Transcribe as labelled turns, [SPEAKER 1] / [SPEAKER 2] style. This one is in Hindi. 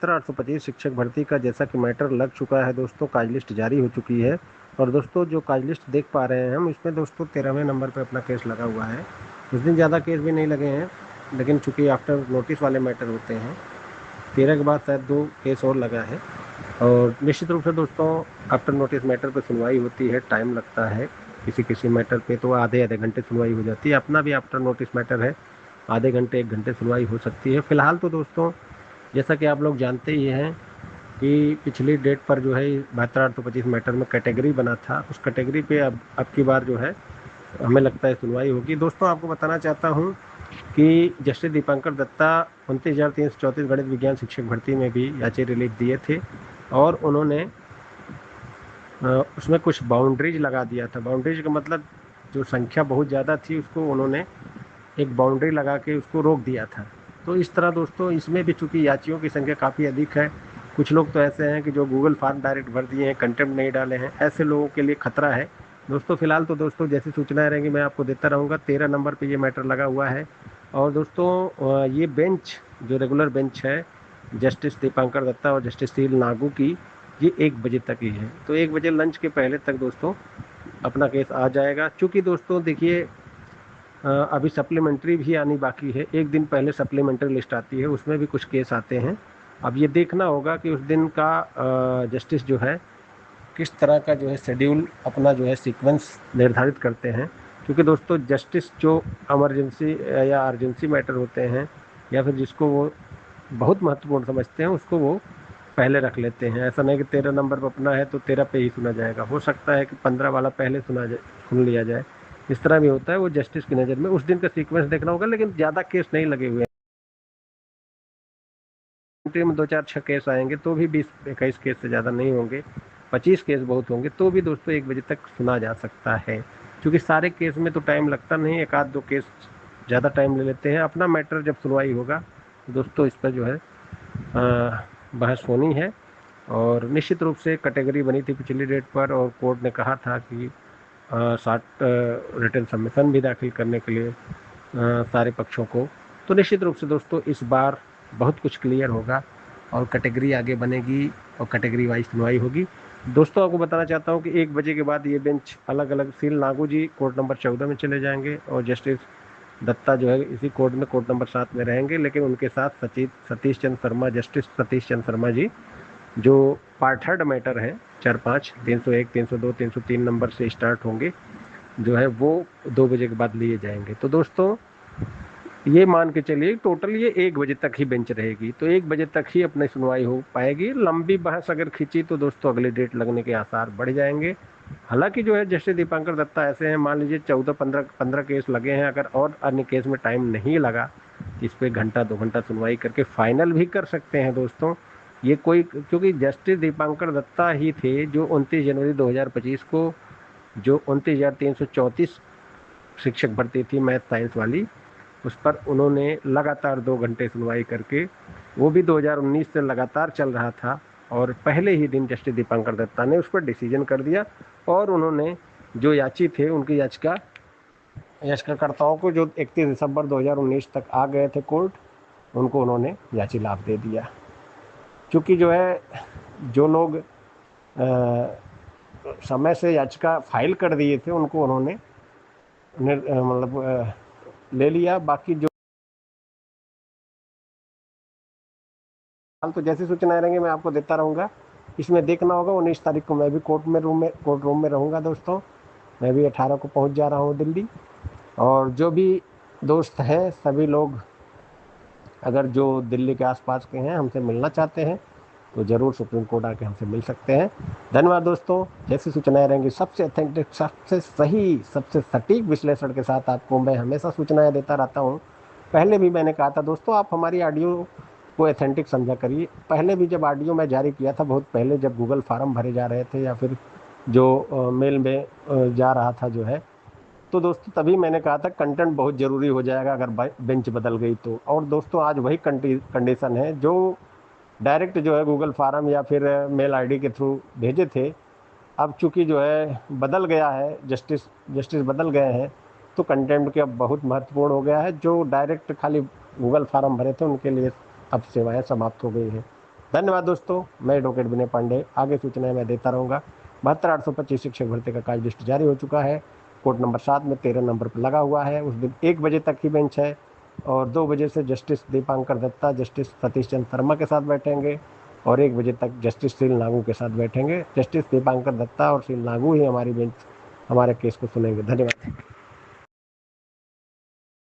[SPEAKER 1] 72,825 शिक्षक भर्ती का जैसा कि मैटर लग चुका है दोस्तों, काज लिस्ट जारी हो चुकी है। और दोस्तों जो काज लिस्ट देख पा रहे हैं हम, इसमें दोस्तों 13वें नंबर पे अपना केस लगा हुआ है। उस दिन ज़्यादा केस भी नहीं लगे हैं, लेकिन चूंकि आफ्टर नोटिस वाले मैटर होते हैं, 13 के बाद शायद 2 केस और लगा है। और निश्चित रूप से दोस्तों आफ्टर नोटिस मैटर पे सुनवाई होती है, टाइम लगता है। किसी किसी मैटर पे तो आधे घंटे सुनवाई हो जाती है। अपना भी आफ्टर नोटिस मैटर है, आधे घंटे 1 घंटे सुनवाई हो सकती है। फिलहाल तो दोस्तों जैसा कि आप लोग जानते ही हैं कि पिछली डेट पर जो है 72,825 मैटर में कैटेगरी बना था, उस कैटेगरी पे अब की बार जो है हमें लगता है सुनवाई होगी। दोस्तों आपको बताना चाहता हूँ कि जस्टिस दीपांकर दत्ता 29,334 गणित विज्ञान शिक्षक भर्ती में भी याची रिलीफ दिए थे, और उन्होंने उसमें कुछ बाउंड्रीज लगा दिया था। बाउंड्रीज का मतलब जो संख्या बहुत ज़्यादा थी उसको उन्होंने एक बाउंड्री लगा के उसको रोक दिया था। तो इस तरह दोस्तों इसमें भी चूंकि याचियों की संख्या काफ़ी अधिक है, कुछ लोग तो ऐसे हैं कि जो गूगल फॉर्म डायरेक्ट भर दिए हैं, कंटेंट नहीं डाले हैं, ऐसे लोगों के लिए खतरा है दोस्तों। फिलहाल तो दोस्तों जैसी सूचनाएं रहेंगी मैं आपको देता रहूँगा। 13 नंबर पे ये मैटर लगा हुआ है। और दोस्तों ये बेंच जो रेगुलर बेंच है जस्टिस दीपांकर दत्ता और जस्टिस सील नागू की, ये 1 बजे तक ही है। तो 1 बजे लंच के पहले तक दोस्तों अपना केस आ जाएगा। चूँकि दोस्तों देखिए अभी सप्लीमेंट्री भी आनी बाकी है, 1 दिन पहले सप्लीमेंट्री लिस्ट आती है, उसमें भी कुछ केस आते हैं। अब ये देखना होगा कि उस दिन का जस्टिस जो है किस तरह का जो है शेड्यूल अपना जो है सीक्वेंस निर्धारित करते हैं। क्योंकि दोस्तों जस्टिस जो इमरजेंसी या अर्जेंसी मैटर होते हैं, या फिर जिसको वो बहुत महत्वपूर्ण समझते हैं, उसको वो पहले रख लेते हैं। ऐसा नहीं कि 13 नंबर पर अपना है तो 13 पे ही सुना जाएगा, हो सकता है कि 15 वाला पहले सुन लिया जाए। इस तरह भी होता है, वो जस्टिस की नज़र में उस दिन का सीक्वेंस देखना होगा। लेकिन ज़्यादा केस नहीं लगे हुए हैं, में 2-4-6 केस आएंगे तो भी 20-21 केस से ज़्यादा नहीं होंगे, 25 केस बहुत होंगे, तो भी दोस्तों 1 बजे तक सुना जा सकता है। क्योंकि सारे केस में तो टाइम लगता नहीं, 1-2 केस ज़्यादा टाइम ले लेते हैं। अपना मैटर जब सुनवाई होगा दोस्तों इस पर जो है बहस होनी है। और निश्चित रूप से कैटेगरी बनी थी पिछली डेट पर, और कोर्ट ने कहा था कि 60 रिटन सबमिशन भी दाखिल करने के लिए सारे पक्षों को। तो निश्चित रूप से दोस्तों इस बार बहुत कुछ क्लियर होगा और कैटेगरी आगे बनेगी और कैटेगरी वाइज सुनवाई होगी। दोस्तों आपको बताना चाहता हूं कि 1 बजे के बाद ये बेंच अलग अलग, सील नागू जी कोर्ट नंबर 14 में चले जाएंगे और जस्टिस दत्ता जो है इसी कोर्ट में कोर्ट नंबर 7 में रहेंगे। लेकिन उनके साथ सतीश चंद्र शर्मा, जस्टिस सतीश चंद्र शर्मा जी, जो पार्ट थर्ड मैटर है 4-5, 301, 302, 303 नंबर से स्टार्ट होंगे, जो है वो 2 बजे के बाद लिए जाएंगे। तो दोस्तों ये मान के चलिए टोटल ये 1 बजे तक ही बेंच रहेगी, तो 1 बजे तक ही अपनी सुनवाई हो पाएगी। लंबी बहस अगर खींची तो दोस्तों अगली डेट लगने के आसार बढ़ जाएंगे। हालांकि जो है जस्टिस दीपांकर दत्ता ऐसे हैं, मान लीजिए 14-15 केस लगे हैं, अगर और अन्य केस में टाइम नहीं लगा इस पर 1-2 घंटा सुनवाई करके फाइनल भी कर सकते हैं दोस्तों। ये कोई, क्योंकि जस्टिस दीपांकर दत्ता ही थे जो 29 जनवरी 2025 को जो 29,334 शिक्षक भर्ती थी मैथ साइंस वाली, उस पर उन्होंने लगातार 2 घंटे सुनवाई करके, वो भी 2019 से लगातार चल रहा था, और पहले ही दिन जस्टिस दीपांकर दत्ता ने उस पर डिसीजन कर दिया। और उन्होंने जो याची थे उनकी याचिकाकर्ताओं को जो 31 दिसंबर 2019 तक आ गए थे कोर्ट, उनको उन्होंने याची लाभ दे दिया। क्योंकि जो है जो लोग समय से याचिका फाइल कर दिए थे उनको उन्होंने मतलब ले लिया। बाकी जो तो जैसी सूचनाएं रहेंगी मैं आपको देता रहूँगा। इसमें देखना होगा 19 तारीख को मैं भी कोर्ट रूम में रहूँगा दोस्तों। मैं भी 18 को पहुँच जा रहा हूँ दिल्ली। और जो भी दोस्त हैं सभी लोग अगर जो दिल्ली के आसपास के हैं हमसे मिलना चाहते हैं तो ज़रूर सुप्रीम कोर्ट आके हमसे मिल सकते हैं। धन्यवाद दोस्तों। जैसी सूचनाएं रहेंगी सबसे अथेंटिक, सबसे सही, सबसे सटीक विश्लेषण के साथ आपको मैं हमेशा सूचनाएं देता रहता हूं। पहले भी मैंने कहा था दोस्तों, आप हमारी ऑडियो को अथेंटिक समझा करिए। पहले भी जब ऑडियो मैं जारी किया था, बहुत पहले जब गूगल फॉर्म भरे जा रहे थे या फिर जो मेल में जा रहा था जो है, तो दोस्तों तभी मैंने कहा था कंटेंट बहुत ज़रूरी हो जाएगा अगर बेंच बदल गई तो। और दोस्तों आज वही कंडीशन है जो डायरेक्ट जो है गूगल फॉर्म या फिर मेल आईडी के थ्रू भेजे थे। अब चूंकि जो है बदल गया है, जस्टिस बदल गए हैं, तो कंटेंट के अब बहुत महत्वपूर्ण हो गया है। जो डायरेक्ट खाली गूगल फॉर्म भरे थे उनके लिए अब सेवाएं समाप्त हो गई हैं। धन्यवाद दोस्तों, मैं एडवोकेट विनय पांडे, आगे सूचनाएं मैं देता रहूँगा। 72,825 शिक्षक भर्ती का कार्य लिस्ट जारी हो चुका है। कोर्ट नंबर 7 में 13 नंबर पर लगा हुआ है। उस दिन 1 बजे तक ही बेंच है और 2 बजे से जस्टिस दीपांकर दत्ता, जस्टिस सतीश चंद्र शर्मा के साथ बैठेंगे और 1 बजे तक जस्टिस शील नागू के साथ बैठेंगे। जस्टिस दीपांकर दत्ता और शील नागू ही हमारी बेंच हमारे केस को सुनेंगे। धन्यवाद।